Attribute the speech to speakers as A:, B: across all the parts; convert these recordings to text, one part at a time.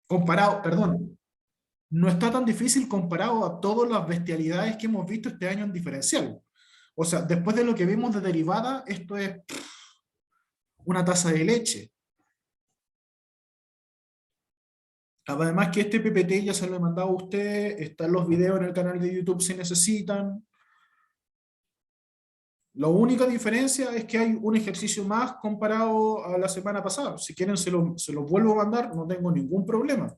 A: Comparado, perdón, no está tan difícil comparado a todas las bestialidades que hemos visto este año en diferencial. O sea, después de lo que vimos de derivada, esto es una taza de leche. Además que este PPT ya se lo he mandado a usted, están los videos en el canal de YouTube si necesitan. La única diferencia es que hay un ejercicio más comparado a la semana pasada. Si quieren se lo vuelvo a mandar, no tengo ningún problema.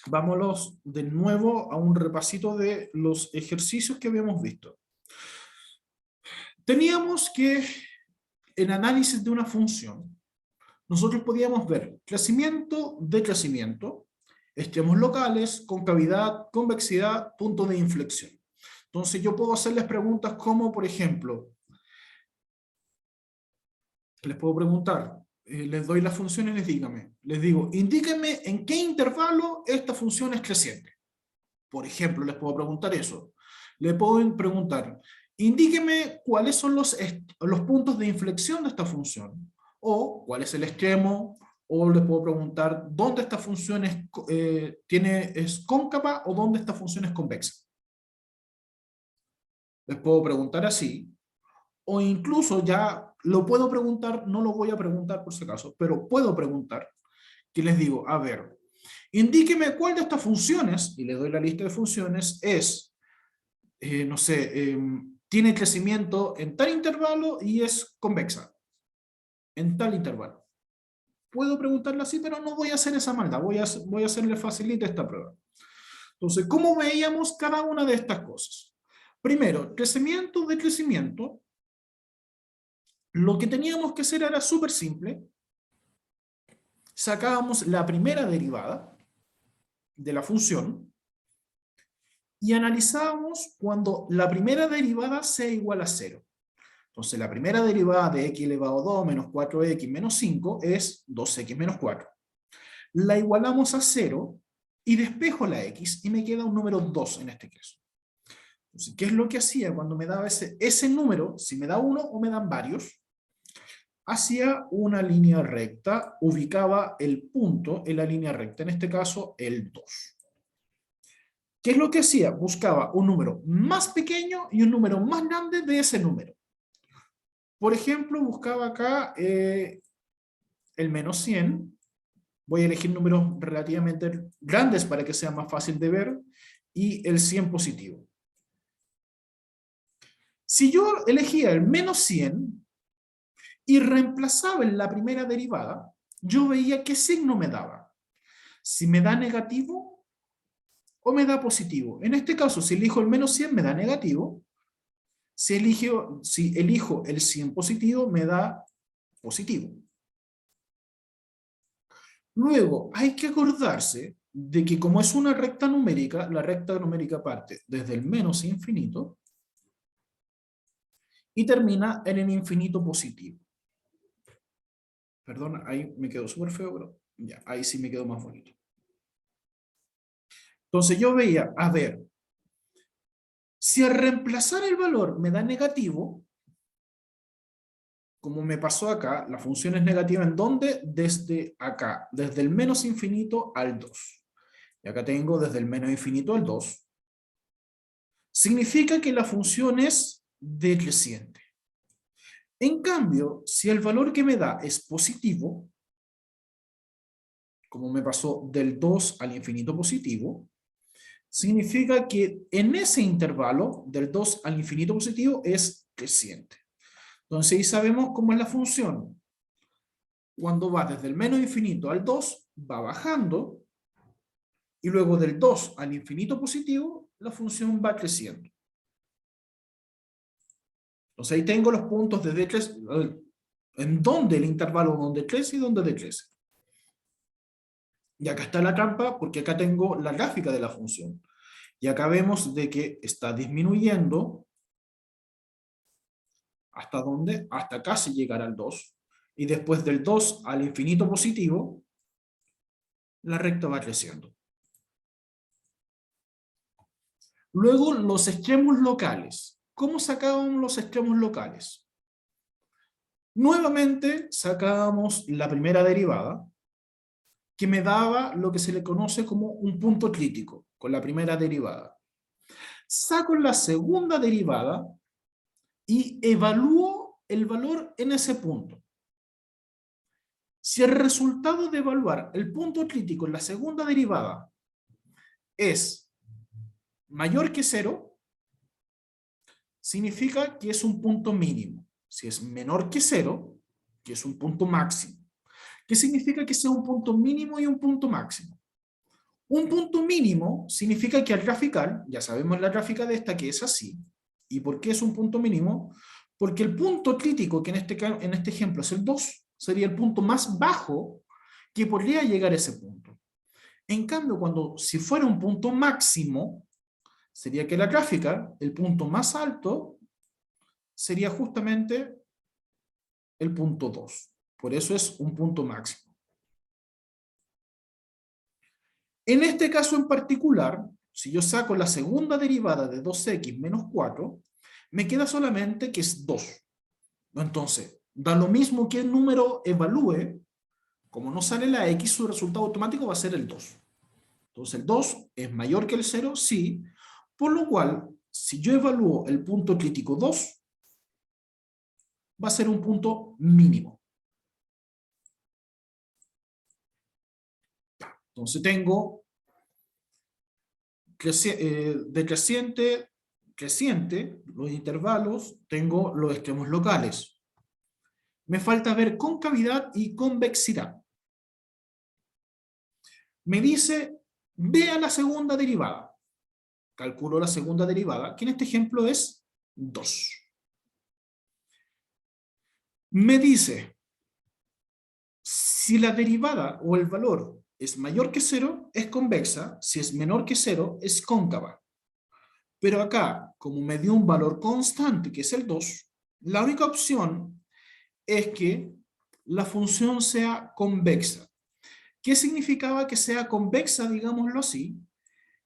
A: Vámonos de nuevo a un repasito de los ejercicios que habíamos visto. Teníamos que, en análisis de una función, nosotros podíamos ver crecimiento, decrecimiento, extremos locales, concavidad, convexidad, punto de inflexión. Entonces yo puedo hacerles preguntas como, por ejemplo, les puedo preguntar, les doy las funciones, les digo, indíquenme en qué intervalo esta función es creciente. Por ejemplo, les puedo preguntar eso. Le puedo preguntar, indíqueme cuáles son los puntos de inflexión de esta función, o cuál es el extremo, o les puedo preguntar dónde esta función es cóncava o dónde esta función es convexa. Les puedo preguntar así, o incluso ya lo puedo preguntar, no lo voy a preguntar por si acaso, pero puedo preguntar, que les digo, a ver, indíqueme cuál de estas funciones, y le doy la lista de funciones, es no sé, tiene crecimiento en tal intervalo y es convexa, en tal intervalo. Puedo preguntarle así, pero no voy a hacer esa maldad, voy a hacerle facilita esta prueba. Entonces, ¿cómo veíamos cada una de estas cosas? Primero, crecimiento, decrecimiento. Lo que teníamos que hacer era súper simple. Sacábamos la primera derivada de la función y analizábamos cuando la primera derivada sea igual a 0. Entonces, la primera derivada de x elevado a 2 menos 4x menos 5 es 2x menos 4. La igualamos a 0 y despejo la x y me queda un número 2 en este caso. Entonces, ¿qué es lo que hacía cuando me daba ese número? Si me da uno o me dan varios, hacía una línea recta, ubicaba el punto en la línea recta, en este caso el 2. ¿Qué es lo que hacía? Buscaba un número más pequeño y un número más grande de ese número. Por ejemplo, buscaba acá el menos 100. Voy a elegir números relativamente grandes para que sea más fácil de ver. Y el 100 positivo. Si yo elegía el menos 100 y reemplazaba en la primera derivada, yo veía qué signo me daba. Si me da negativo o me da positivo. En este caso, si elijo el menos 100 me da negativo. Si elijo el 100 positivo me da positivo. Luego, hay que acordarse de que como es una recta numérica, la recta numérica parte desde el menos infinito y termina en el infinito positivo. Perdón, ahí me quedó súper feo, pero ya, ahí sí me quedó más bonito. Entonces yo veía, a ver, si al reemplazar el valor me da negativo, como me pasó acá, la función es negativa ¿en dónde? Desde acá, desde el menos infinito al 2. Y acá tengo desde el menos infinito al 2. Significa que la función es decreciente. En cambio, si el valor que me da es positivo, como me pasó del 2 al infinito positivo, significa que en ese intervalo, del 2 al infinito positivo, es creciente. Entonces ahí sabemos cómo es la función. Cuando va desde el menos infinito al 2, va bajando, y luego del 2 al infinito positivo, la función va creciendo. Entonces ahí tengo los puntos de decrecimiento, en donde el intervalo donde crece y donde decrece. Y acá está la trampa, porque acá tengo la gráfica de la función. Y acá vemos de que está disminuyendo. ¿Hasta dónde? Hasta casi llegar al 2. Y después del 2 al infinito positivo, la recta va creciendo. Luego, los extremos locales. ¿Cómo sacábamos los extremos locales? Nuevamente sacábamos la primera derivada, que me daba lo que se le conoce como un punto crítico, con la primera derivada. Saco la segunda derivada y evalúo el valor en ese punto. Si el resultado de evaluar el punto crítico en la segunda derivada es mayor que 0, significa que es un punto mínimo. Si es menor que 0, que es un punto máximo. ¿Qué significa que sea un punto mínimo y un punto máximo? Un punto mínimo significa que al graficar, ya sabemos la gráfica de esta que es así. ¿Y por qué es un punto mínimo? Porque el punto crítico, que en este ejemplo es el 2, sería el punto más bajo que podría llegar a ese punto. En cambio, si fuera un punto máximo, sería que la gráfica, el punto más alto, sería justamente el punto 2. Por eso es un punto máximo. En este caso en particular, si yo saco la segunda derivada de 2x menos 4, me queda solamente que es 2. Entonces, da lo mismo que el número evalúe, como no sale la x, su resultado automático va a ser el 2. Entonces el 2 es mayor que el 0, sí, por lo cual, si yo evalúo el punto crítico 2, va a ser un punto mínimo. Entonces tengo decreciente, creciente, los intervalos, tengo los extremos locales. Me falta ver concavidad y convexidad. Me dice, vea la segunda derivada. Calculo la segunda derivada, que en este ejemplo es 2. Me dice, si la derivada o el valor es mayor que 0, es convexa. Si es menor que 0, es cóncava. Pero acá, como me dio un valor constante, que es el 2, la única opción es que la función sea convexa. ¿Qué significaba que sea convexa, digámoslo así?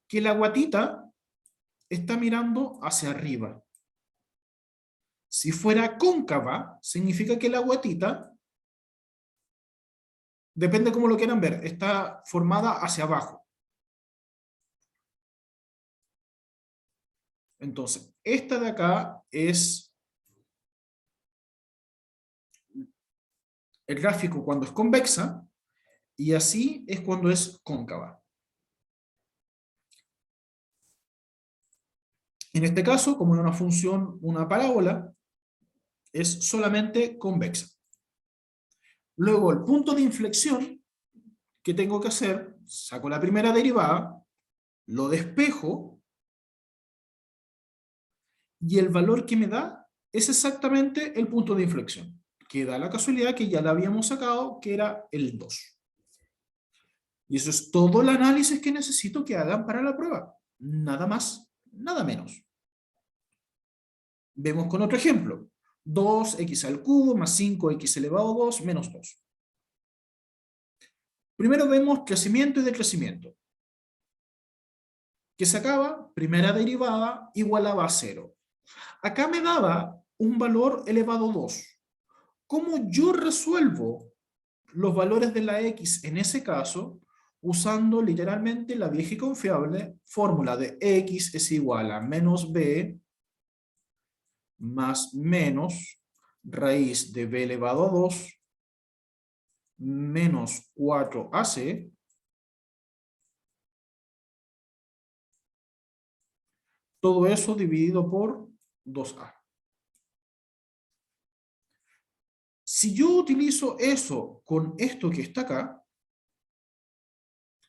A: Que la guatita está mirando hacia arriba. Si fuera cóncava, significa que la guatita, depende cómo lo quieran ver, está formada hacia abajo. Entonces, esta de acá es el gráfico cuando es convexa, y así es cuando es cóncava. En este caso, como en una función, una parábola, es solamente convexa. Luego, el punto de inflexión que tengo que hacer, saco la primera derivada, lo despejo, y el valor que me da es exactamente el punto de inflexión, que da la casualidad que ya la habíamos sacado, que era el 2. Y eso es todo el análisis que necesito que hagan para la prueba. Nada más, nada menos. Vemos con otro ejemplo. 2x al cubo más 5x elevado a 2 menos 2. Primero vemos crecimiento y decrecimiento. Que sacaba, primera derivada igualaba a 0. Acá me daba un valor elevado a 2. ¿Cómo yo resuelvo los valores de la x en ese caso? Usando literalmente la vieja y confiable fórmula de x es igual a menos b más menos raíz de b elevado a 2 menos 4ac todo eso dividido por 2a. Si yo utilizo eso con esto que está acá,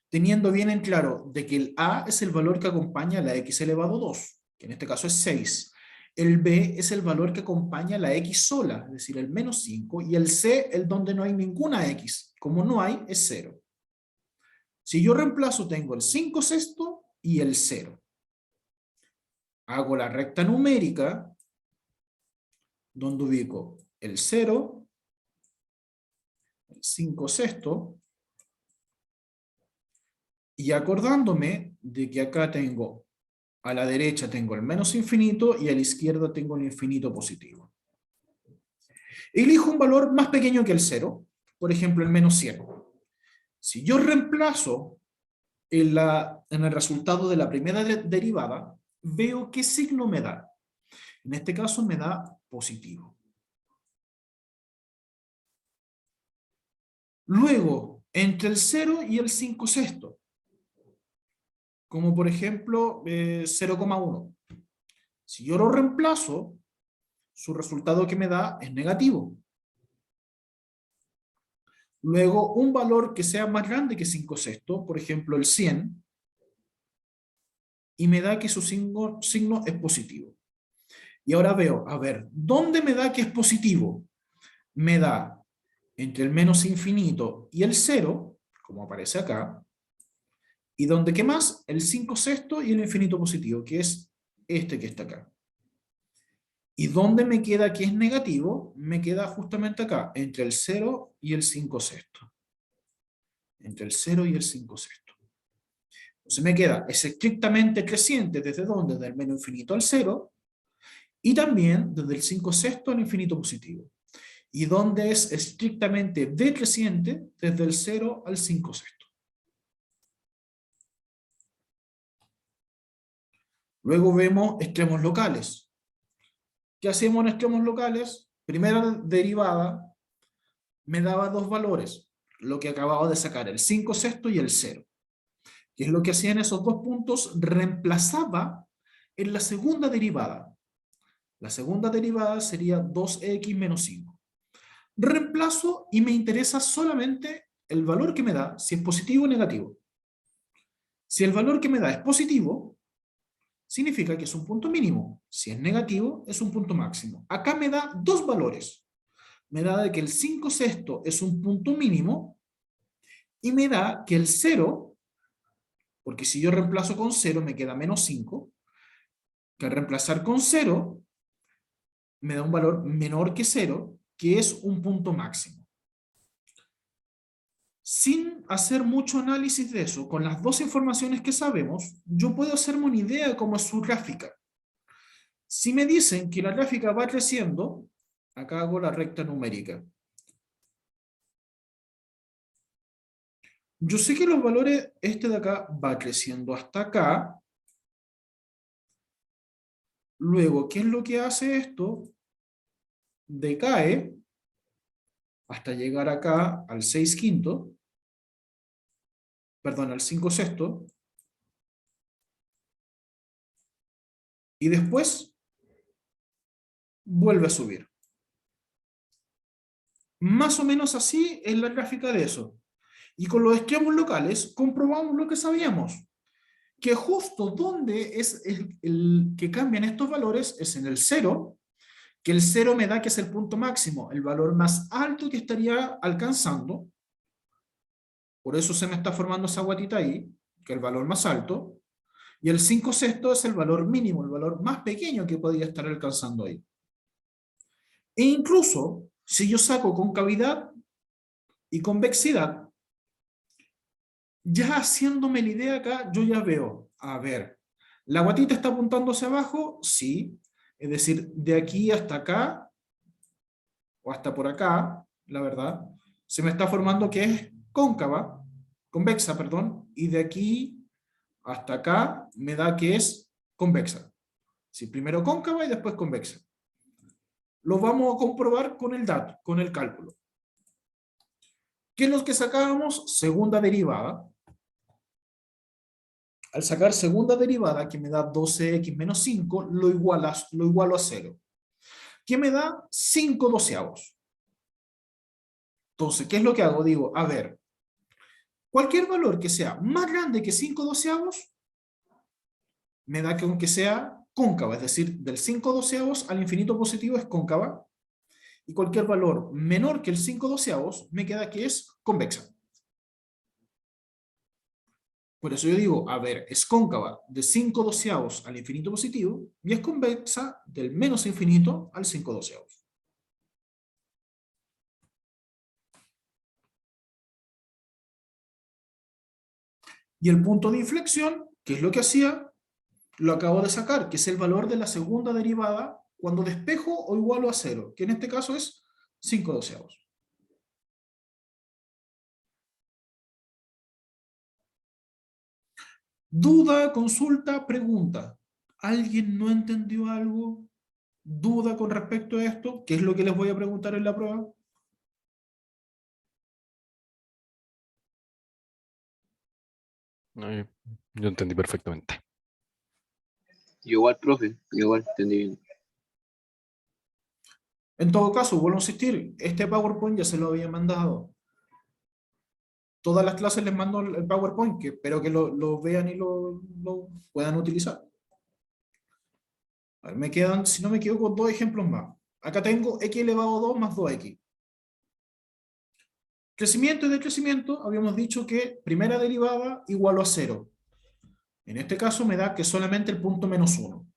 A: teniendo bien en claro de que el a es el valor que acompaña a la x elevado a 2, que en este caso es 6. El b es el valor que acompaña a la x sola, es decir, el menos 5, y el c, el donde no hay ninguna x. Como no hay, es 0. Si yo reemplazo, tengo el 5 sexto y el 0. Hago la recta numérica, donde ubico el 0, el 5 sexto, y acordándome de que acá tengo, a la derecha tengo el menos infinito y a la izquierda tengo el infinito positivo. Elijo un valor más pequeño que el 0, por ejemplo, el menos 100. Si yo reemplazo en el resultado de la primera derivada, veo qué signo me da. En este caso me da positivo. Luego, entre el 0 y el 5 sextos, como por ejemplo 0,1. Si yo lo reemplazo, su resultado que me da es negativo. Luego, un valor que sea más grande que 5 sextos, por ejemplo el 100, y me da que su signo es positivo. Y ahora veo, a ver, ¿dónde me da que es positivo? Me da entre el menos infinito y el 0, como aparece acá, y donde qué más, el 5 sextos y el infinito positivo, que es este que está acá. ¿Y dónde me queda que es negativo? Me queda justamente acá, entre el 0 y el 5 sextos. Entre el 0 y el 5 sextos. Entonces me queda, es estrictamente creciente, ¿desde dónde? Del menos infinito al 0, y también desde el 5 sextos al infinito positivo. Y dónde es estrictamente decreciente, desde el 0 al 5 sextos. Luego vemos extremos locales. ¿Qué hacemos en extremos locales? Primera derivada me daba dos valores, lo que acababa de sacar, el 5 sextos y el 0. ¿Qué es lo que hacía en esos dos puntos? Reemplazaba en la segunda derivada. La segunda derivada sería 2x menos 5. Reemplazo y me interesa solamente el valor que me da, si es positivo o negativo. Si el valor que me da es positivo, significa que es un punto mínimo. Si es negativo, es un punto máximo. Acá me da dos valores. Me da de que el 5 sexto es un punto mínimo y me da que el 0, porque si yo reemplazo con 0 me queda menos 5, que al reemplazar con 0 me da un valor menor que 0, que es un punto máximo. Sin hacer mucho análisis de eso, con las dos informaciones que sabemos, yo puedo hacerme una idea de cómo es su gráfica. Si me dicen que la gráfica va creciendo, acá hago la recta numérica. Yo sé que los valores, este de acá va creciendo hasta acá. Luego, ¿qué es lo que hace esto? Decae hasta llegar acá al 6 quinto, perdón, al 5 sexto, y después vuelve a subir. Más o menos así es la gráfica de eso. Y con los extremos locales comprobamos lo que sabíamos, que justo donde es el que cambian estos valores es en el 0, que el 0 me da que es el punto máximo, el valor más alto que estaría alcanzando. Por eso se me está formando esa guatita ahí, que es el valor más alto. Y el 5 sexto es el valor mínimo, el valor más pequeño que podría estar alcanzando ahí. E incluso, si yo saco concavidad y convexidad, ya haciéndome la idea acá, yo ya veo, a ver, ¿la guatita está apuntando hacia abajo? Sí. Es decir, de aquí hasta acá, o hasta por acá, la verdad, se me está formando que es cóncava, convexa, perdón, y de aquí hasta acá me da que es convexa. Sí, primero cóncava y después convexa. Lo vamos a comprobar con el dato, con el cálculo. ¿Qué es lo que sacábamos? Segunda derivada. Al sacar segunda derivada, que me da 12x menos 5, lo igualo a 0. ¿Qué me da? 5 doceavos. Entonces, ¿qué es lo que hago? Digo, a ver, cualquier valor que sea más grande que 5 doceavos, me da que aunque sea cóncava, es decir, del 5 doceavos al infinito positivo es cóncava, y cualquier valor menor que el 5 doceavos me queda que es convexa. Por eso yo digo, a ver, es cóncava de 5 doceavos al infinito positivo y es convexa del menos infinito al 5 doceavos. Y el punto de inflexión, ¿qué es lo que hacía? Lo acabo de sacar, que es el valor de la segunda derivada cuando despejo o igualo a 0, que en este caso es 5/12. Duda, consulta, pregunta. ¿Alguien no entendió algo? ¿Duda con respecto a esto? ¿Qué es lo que les voy a preguntar en la prueba?
B: Eh, Yo entendí perfectamente.
C: Yo igual, profe, yo igual entendí bien.
A: En todo caso, vuelvo a insistir, este PowerPoint ya se lo había mandado. Todas las clases les mando el PowerPoint, que espero que lo vean y lo puedan utilizar. A ver, me quedan, si no me equivoco, dos ejemplos más. Acá tengo x elevado a 2 más 2x. Crecimiento y decrecimiento, habíamos dicho que primera derivada igual a 0. En este caso me da que solamente el punto menos 1.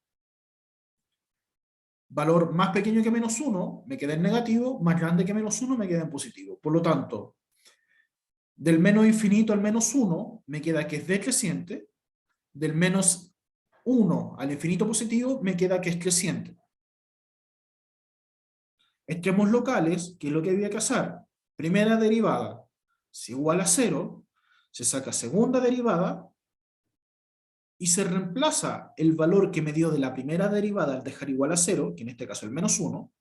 A: Valor más pequeño que menos 1 me queda en negativo, más grande que menos 1 me queda en positivo. Por lo tanto, del menos infinito al menos 1 me queda que es decreciente, del menos 1 al infinito positivo me queda que es creciente. Extremos locales, ¿qué es lo que había que hacer? Primera derivada es igual a 0, se saca segunda derivada y se reemplaza el valor que me dio de la primera derivada al dejar igual a 0, que en este caso el menos 1,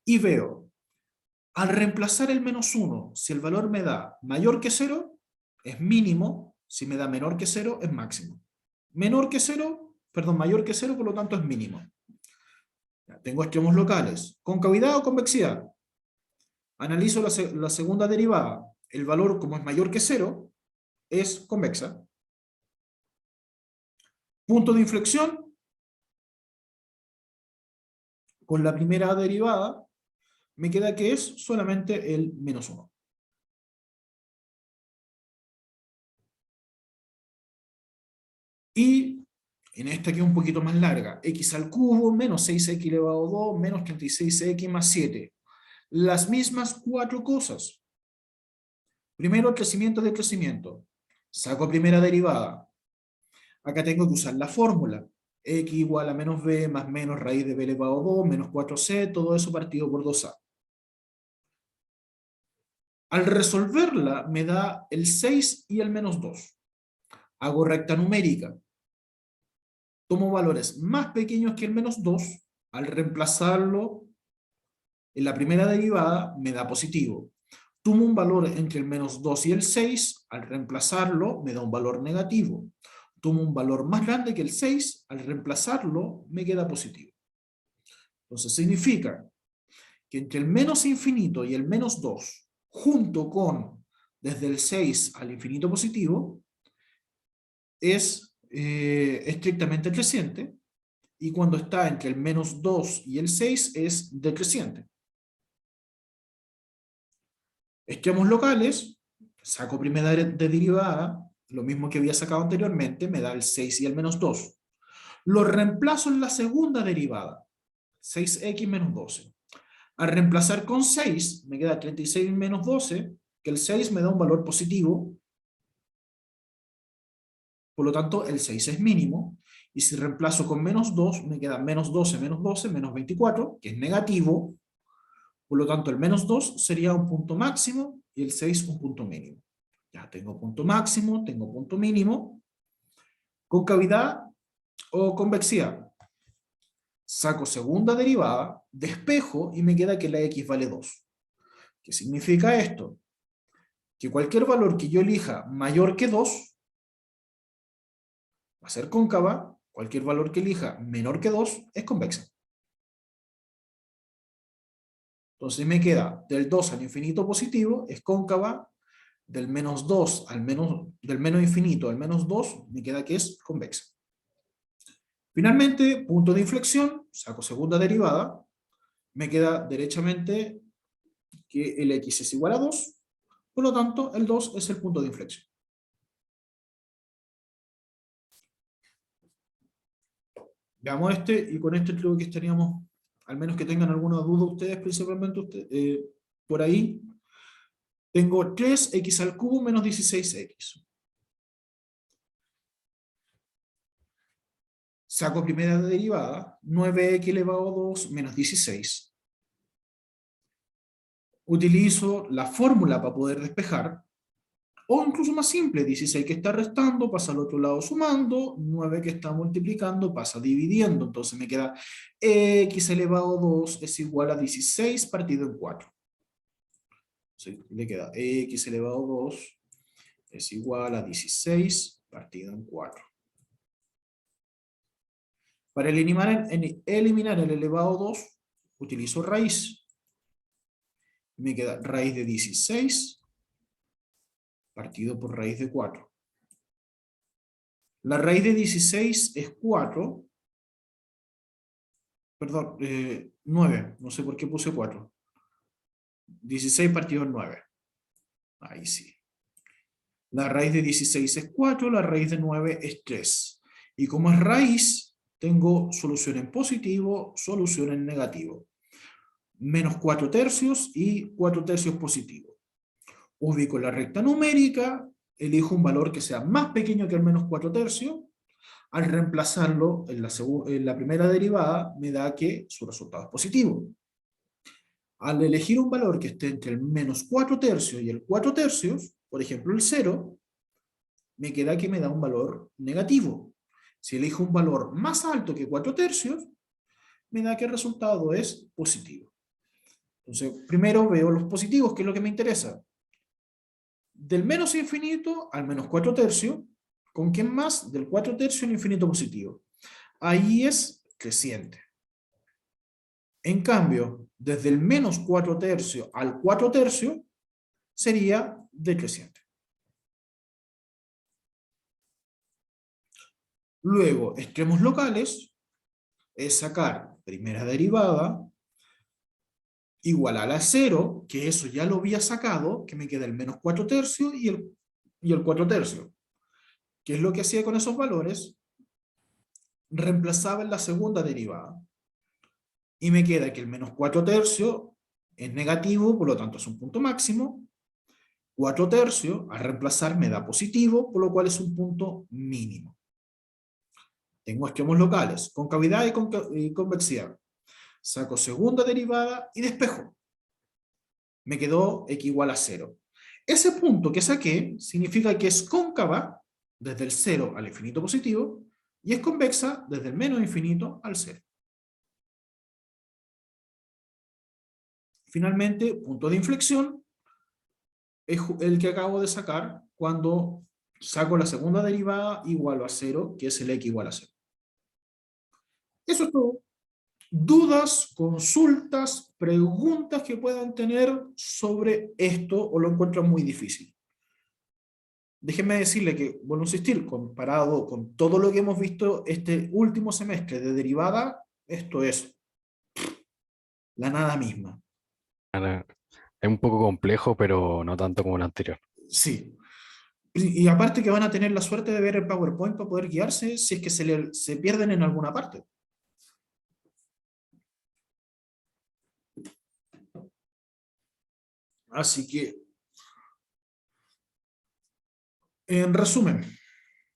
A: y veo, al reemplazar el menos 1, si el valor me da mayor que 0, es mínimo, si me da menor que 0, es máximo. Menor que 0, perdón, mayor que 0, por lo tanto es mínimo. Ya, tengo extremos locales. ¿Concavidad o convexidad? Analizo la segunda derivada. El valor, como es mayor que 0, es convexa. Punto de inflexión. Con la primera derivada, me queda que es solamente el menos 1. Y en esta que es un poquito más larga, x al cubo menos 6x elevado a 2 menos 36x más 7. Las mismas cuatro cosas. Primero, crecimiento de crecimiento. Saco primera derivada. Acá tengo que usar la fórmula. X igual a menos b más menos raíz de b elevado a 2 menos 4c, todo eso partido por 2a. Al resolverla me da el 6 y el menos 2. Hago recta numérica. Tomo valores más pequeños que el menos 2. Al reemplazarlo en la primera derivada me da positivo. Tomo un valor entre el menos 2 y el 6, al reemplazarlo me da un valor negativo. Tomo un valor más grande que el 6, al reemplazarlo me queda positivo. Entonces significa que entre el menos infinito y el menos 2, junto con desde el 6 al infinito positivo, es estrictamente creciente, y cuando está entre el menos 2 y el 6 es decreciente. Extremos locales, saco primera de derivada, lo mismo que había sacado anteriormente, me da el 6 y el menos 2. Lo reemplazo en la segunda derivada, 6x menos 12. Al reemplazar con 6, me queda 36 menos 12, que el 6 me da un valor positivo, por lo tanto el 6 es mínimo, y si reemplazo con menos 2, me queda menos 12 menos 24, que es negativo, por lo tanto el menos 2 sería un punto máximo, y el 6 un punto mínimo. Ya tengo punto máximo, tengo punto mínimo. Concavidad o convexidad. Saco segunda derivada, despejo y me queda que la x vale 2. ¿Qué significa esto? Que cualquier valor que yo elija mayor que 2 va a ser cóncava, cualquier valor que elija menor que 2 es convexa. Entonces me queda del 2 al infinito positivo es cóncava, del menos 2 al menos, del menos infinito al menos 2 me queda que es convexa. Finalmente, punto de inflexión, saco segunda derivada, me queda derechamente que el x es igual a 2, por lo tanto el 2 es el punto de inflexión. Veamos este, y con este creo que estaríamos, al menos que tengan alguna duda ustedes, principalmente ustedes, por ahí. Tengo 3x al cubo menos 16x. Saco primera derivada, 9x elevado a 2 menos 16. utilizo la fórmula para poder despejar, o incluso más simple, 16 que está restando pasa al otro lado sumando, 9 que está multiplicando pasa dividiendo, entonces me queda x elevado a 2 es igual a 16 partido en 4. Entonces le queda x elevado a 2 es igual a 16 partido en 4. Para eliminar el elevado a 2, utilizo raíz. Me queda raíz de 16 partido por raíz de 4. La raíz de 16 es 4. Perdón, 9. No sé por qué puse 4. 16 partido en 9. Ahí sí. La raíz de 16 es 4, la raíz de 9 es 3. Y como es raíz, tengo solución en positivo, solución en negativo. Menos 4 tercios y 4 tercios positivo. Ubico la recta numérica, elijo un valor que sea más pequeño que el menos 4 tercios. Al reemplazarlo en la primera derivada, me da que su resultado es positivo. Al elegir un valor que esté entre el menos 4 tercios y el 4 tercios, por ejemplo el 0, me queda que me da un valor negativo. Si elijo un valor más alto que 4 tercios, me da que el resultado es positivo. Entonces, primero veo los positivos, que es lo que me interesa. Del menos infinito al menos 4 tercios, ¿con qué más? Del 4 tercios al infinito positivo. Ahí es creciente. En cambio, desde el menos 4 tercios al 4 tercios, sería decreciente. Luego, extremos locales es sacar primera derivada igual a la 0, que eso ya lo había sacado, que me queda el menos 4 tercios y el 4 tercios. ¿Qué es lo que hacía con esos valores? Reemplazaba en la segunda derivada. Y me queda que el menos 4 tercios es negativo, por lo tanto es un punto máximo. 4 tercios, al reemplazar, me da positivo, por lo cual es un punto mínimo. Tengo extremos locales, concavidad y convexidad. Saco segunda derivada y despejo. Me quedó x igual a 0. Ese punto que saqué significa que es cóncava desde el 0 al infinito positivo y es convexa desde el menos infinito al 0. Finalmente, punto de inflexión es el que acabo de sacar cuando saco la segunda derivada igual a 0, que es el x igual a 0. Eso es todo. ¿Dudas, consultas, preguntas que puedan tener sobre esto o lo encuentran muy difícil? Déjenme decirle que, vuelvo a insistir, comparado con todo lo que hemos visto este último semestre de derivada, esto es la nada misma.
B: Ahora, es un poco complejo, pero no tanto como el anterior.
A: Sí. Y aparte que van a tener la suerte de ver el PowerPoint para poder guiarse si es que se pierden en alguna parte. Así que, en resumen,